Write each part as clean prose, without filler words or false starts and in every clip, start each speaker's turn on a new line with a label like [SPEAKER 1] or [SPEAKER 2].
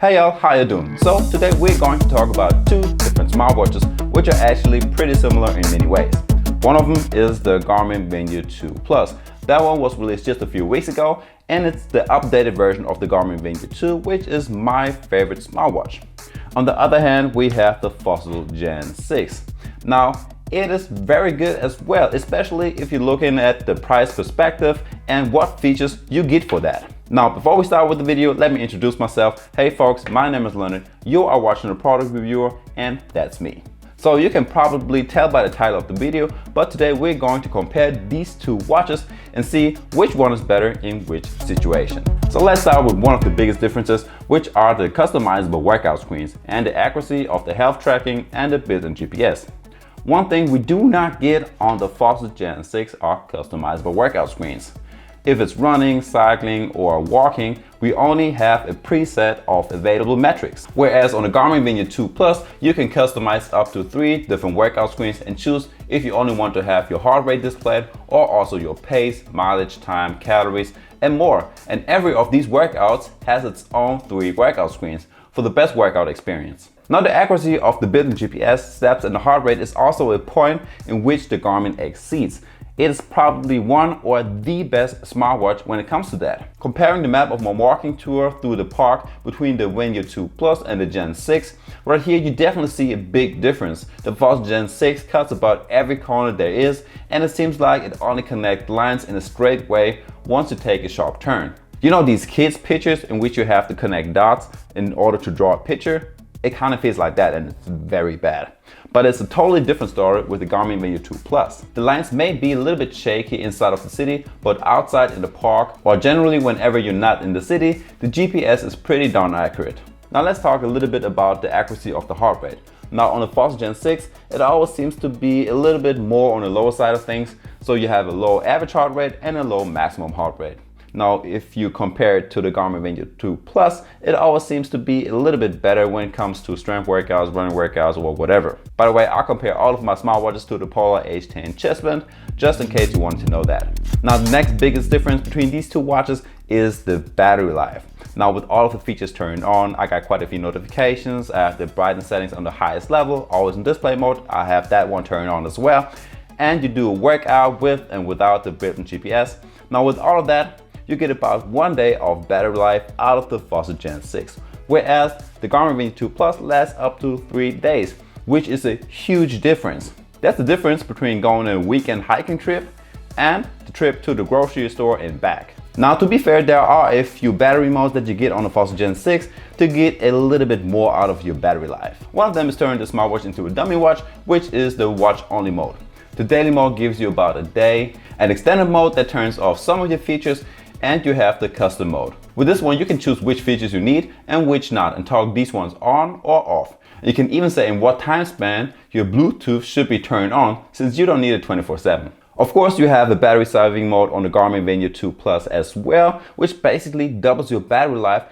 [SPEAKER 1] Hey y'all, how you doing? So today we're going to talk about two different smartwatches which are actually pretty similar in many ways. One of them is the Garmin Venu 2 Plus. That one was released just a few weeks ago and it's the updated version of the Garmin Venu 2, which is my favorite smartwatch. On the other hand, we have the Fossil Gen 6. Now, it is very good as well, especially if you're looking at the price perspective and what features you get for that. Now, before we start with the video, let me introduce myself. Hey folks, my name is Leonard. You are watching a product reviewer and that's me. So you can probably tell by the title of the video, but today we're going to compare these two watches and see which one is better in which situation. So let's start with one of the biggest differences, which are the customizable workout screens and the accuracy of the health tracking and the built-in GPS. One thing we do not get on the Fossil Gen 6 are customizable workout screens. If it's running, cycling, or walking, we only have a preset of available metrics. Whereas on the Garmin Venu 2 Plus, you can customize up to 3 different workout screens and choose if you only want to have your heart rate displayed or also your pace, mileage, time, calories, and more. And every of these workouts has its own 3 workout screens for the best workout experience. Now, the accuracy of the built-in GPS, steps, and the heart rate is also a point in which the Garmin exceeds. It is probably one or the best smartwatch when it comes to that. Comparing the map of my walking tour through the park between the Venu 2 Plus and the Gen 6, right here you definitely see a big difference. The Fossil Gen 6 cuts about every corner there is, and it seems like it only connects lines in a straight way once you take a sharp turn. You know these kids pictures in which you have to connect dots in order to draw a picture? It kind of feels like that and it's very bad. But it's a totally different story with the Garmin Venu 2 Plus. The lines may be a little bit shaky inside of the city, but outside in the park or generally whenever you're not in the city, the GPS is pretty darn accurate. Now let's talk a little bit about the accuracy of the heart rate. Now on the Fossil Gen 6, it always seems to be a little bit more on the lower side of things. So you have a low average heart rate and a low maximum heart rate. Now, if you compare it to the Garmin Venu 2 Plus, it always seems to be a little bit better when it comes to strength workouts, running workouts, or whatever. By the way, I'll compare all of my smartwatches to the Polar H10 chestband, just in case you wanted to know that. Now, the next biggest difference between these two watches is the battery life. Now, with all of the features turned on, I got quite a few notifications. I have the brightness settings on the highest level, always in display mode. I have that one turned on as well. And you do a workout with and without the built-in GPS. Now, with all of that, you get about 1 day of battery life out of the Fossil Gen 6, whereas the Garmin Venu 2 Plus lasts up to 3 days, which is a huge difference. That's the difference between going on a weekend hiking trip and the trip to the grocery store and back. Now, to be fair, there are a few battery modes that you get on the Fossil Gen 6 to get a little bit more out of your battery life. One of them is turning the smartwatch into a dummy watch, which is the watch only mode. The daily mode gives you about a day, an extended mode that turns off some of your features, and you have the custom mode. With this one, you can choose which features you need and which not and toggle these ones on or off. You can even say in what time span your Bluetooth should be turned on, since you don't need it 24/7. Of course, you have the battery saving mode on the Garmin Venu 2 Plus as well, which basically doubles your battery life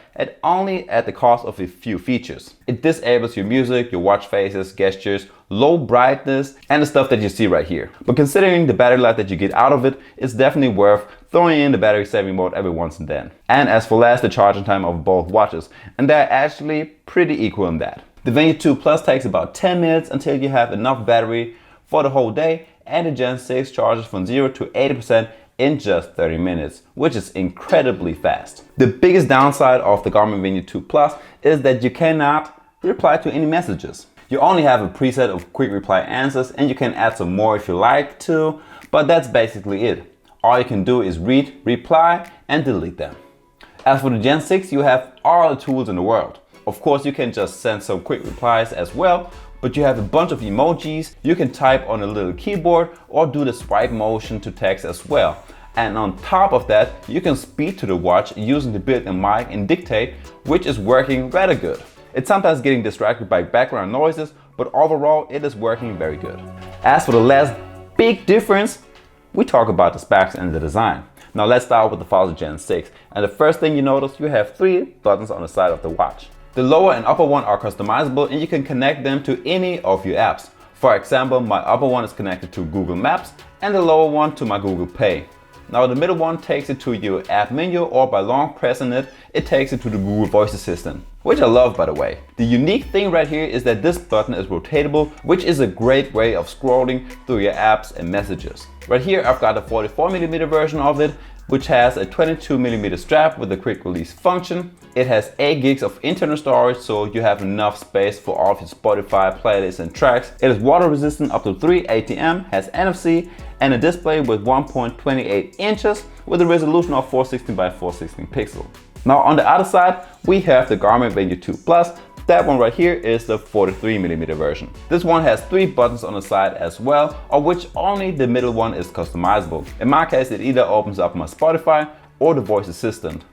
[SPEAKER 1] only at the cost of a few features. It disables your music, your watch faces, gestures, low brightness, and the stuff that you see right here. But considering the battery life that you get out of it, it's definitely worth throwing in the battery saving mode every once and then. And as for last, the charging time of both watches, and they're actually pretty equal in that. The Venu 2 Plus takes about 10 minutes until you have enough battery for the whole day, and the Gen 6 charges from 0 to 80% in just 30 minutes, which is incredibly fast. The biggest downside of the Garmin Venu 2 Plus is that you cannot reply to any messages. You only have a preset of quick reply answers, and you can add some more if you like to, but that's basically it. All you can do is read, reply, and delete them. As for the Gen 6, you have all the tools in the world. Of course, you can just send some quick replies as well, but you have a bunch of emojis. You can type on a little keyboard or do the swipe motion to text as well. And on top of that, you can speak to the watch using the built-in mic and dictate, which is working rather good. It's sometimes getting distracted by background noises, but overall it is working very good. As for the last big difference, we talk about the specs and the design. Now let's start with the Fossil Gen 6. And the first thing you notice, you have 3 buttons on the side of the watch. The lower and upper one are customizable and you can connect them to any of your apps. For example, my upper one is connected to Google Maps and the lower one to my Google Pay. Now the middle one takes it to your app menu, or by long pressing it, it takes it to the Google Voice Assistant. which I love by the way. The unique thing right here is that this button is rotatable, which is a great way of scrolling through your apps and messages. Right here I've got a 44mm version of it, which has a 22mm strap with a quick release function. It has 8 gigs of internal storage, so you have enough space for all of your Spotify playlists and tracks. It is water resistant up to 3 ATM, has NFC, and a display with 1.28 inches with a resolution of 416 by 416 pixels. Now on the other side, we have the Garmin Venu 2 Plus. That one right here is the 43mm version. This one has 3 buttons on the side as well, of which only the middle one is customizable. In my case, it either opens up my Spotify or the voice assistant.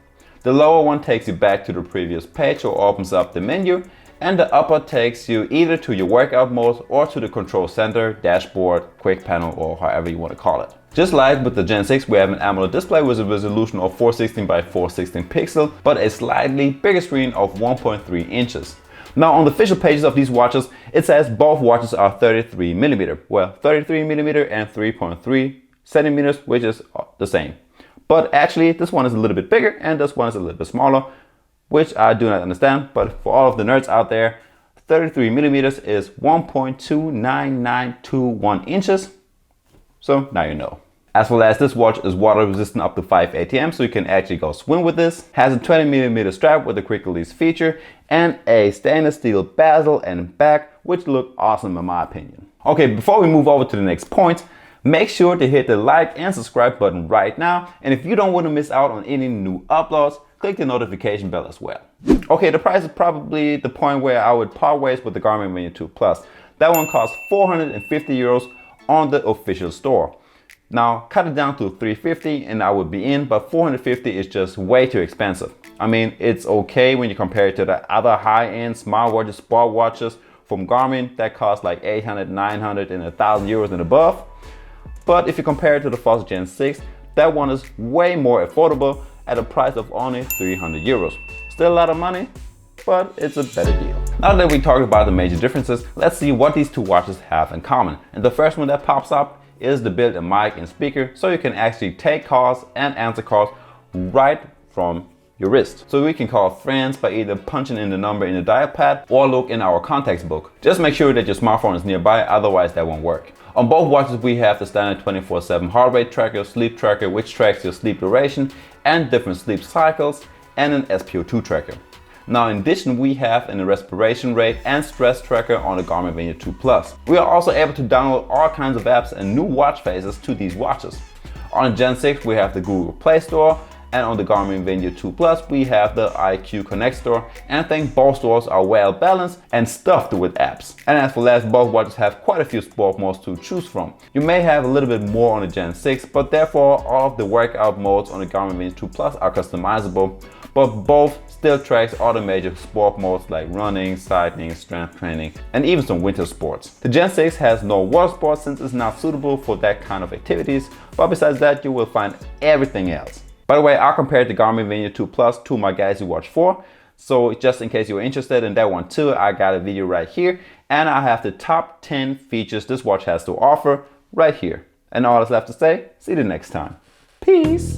[SPEAKER 1] The lower one takes you back to the previous page or opens up the menu, and the upper takes you either to your workout mode or to the control center, dashboard, quick panel, or however you want to call it. Just like with the Gen 6, we have an AMOLED display with a resolution of 416 by 416 pixels, but a slightly bigger screen of 1.3 inches. Now on the official pages of these watches, it says both watches are 33mm. Well, 33mm and 3.3 centimeters, which is the same. But actually, this one is a little bit bigger and this one is a little bit smaller, which I do not understand. But for all of the nerds out there, 33mm is 1.29921 inches. So now you know. As well as this watch is water resistant up to 5 ATM, so you can actually go swim with this. Has a 20mm strap with a quick release feature and a stainless steel bezel and back, which look awesome in my opinion. Okay, before we move over to the next point, make sure to hit the like and subscribe button right now. And if you don't want to miss out on any new uploads, click the notification bell as well. Okay, the price is probably the point where I would part ways with the Garmin Venu 2 Plus. That one costs 450 euros on the official store. Now cut it down to 350 and I would be in, but 450 is just way too expensive. I mean, it's okay when you compare it to the other high-end smartwatches, sport watches from Garmin that cost like 800, 900 and 1,000 euros and above. But if you compare it to the Fossil Gen 6, that one is way more affordable at a price of only 300 euros. Still a lot of money, but it's a better deal. Now that we talked about the major differences, let's see what these two watches have in common. And the first one that pops up is the built-in mic and speaker, so you can actually take calls and answer calls right from your wrist. So we can call friends by either punching in the number in the dial pad or look in our contacts book. Just make sure that your smartphone is nearby, otherwise that won't work. On both watches we have the standard 24/7 heart rate tracker, sleep tracker, which tracks your sleep duration and different sleep cycles, and an SpO2 tracker. Now in addition, we have a respiration rate and stress tracker on the Garmin Venu 2 Plus. We are also able to download all kinds of apps and new watch faces to these watches. On Gen 6 we have the Google Play Store, and on the Garmin Venu 2 Plus we have the iQ Connect Store, and I think both stores are well balanced and stuffed with apps. And as for last, both watches have quite a few sport modes to choose from. You may have a little bit more on the Gen 6, but therefore all of the workout modes on the Garmin Venu 2 Plus are customizable, but both still tracks all the major sport modes like running, cycling, strength training, and even some winter sports. The Gen 6 has no water sports since it's not suitable for that kind of activities, but besides that you will find everything else. By the way, I compared the Garmin Venu 2 Plus to my Galaxy Watch 4, so just in case you're interested in that one too, I got a video right here, and I have the top 10 features this watch has to offer right here. And all that's left to say, see you next time. Peace!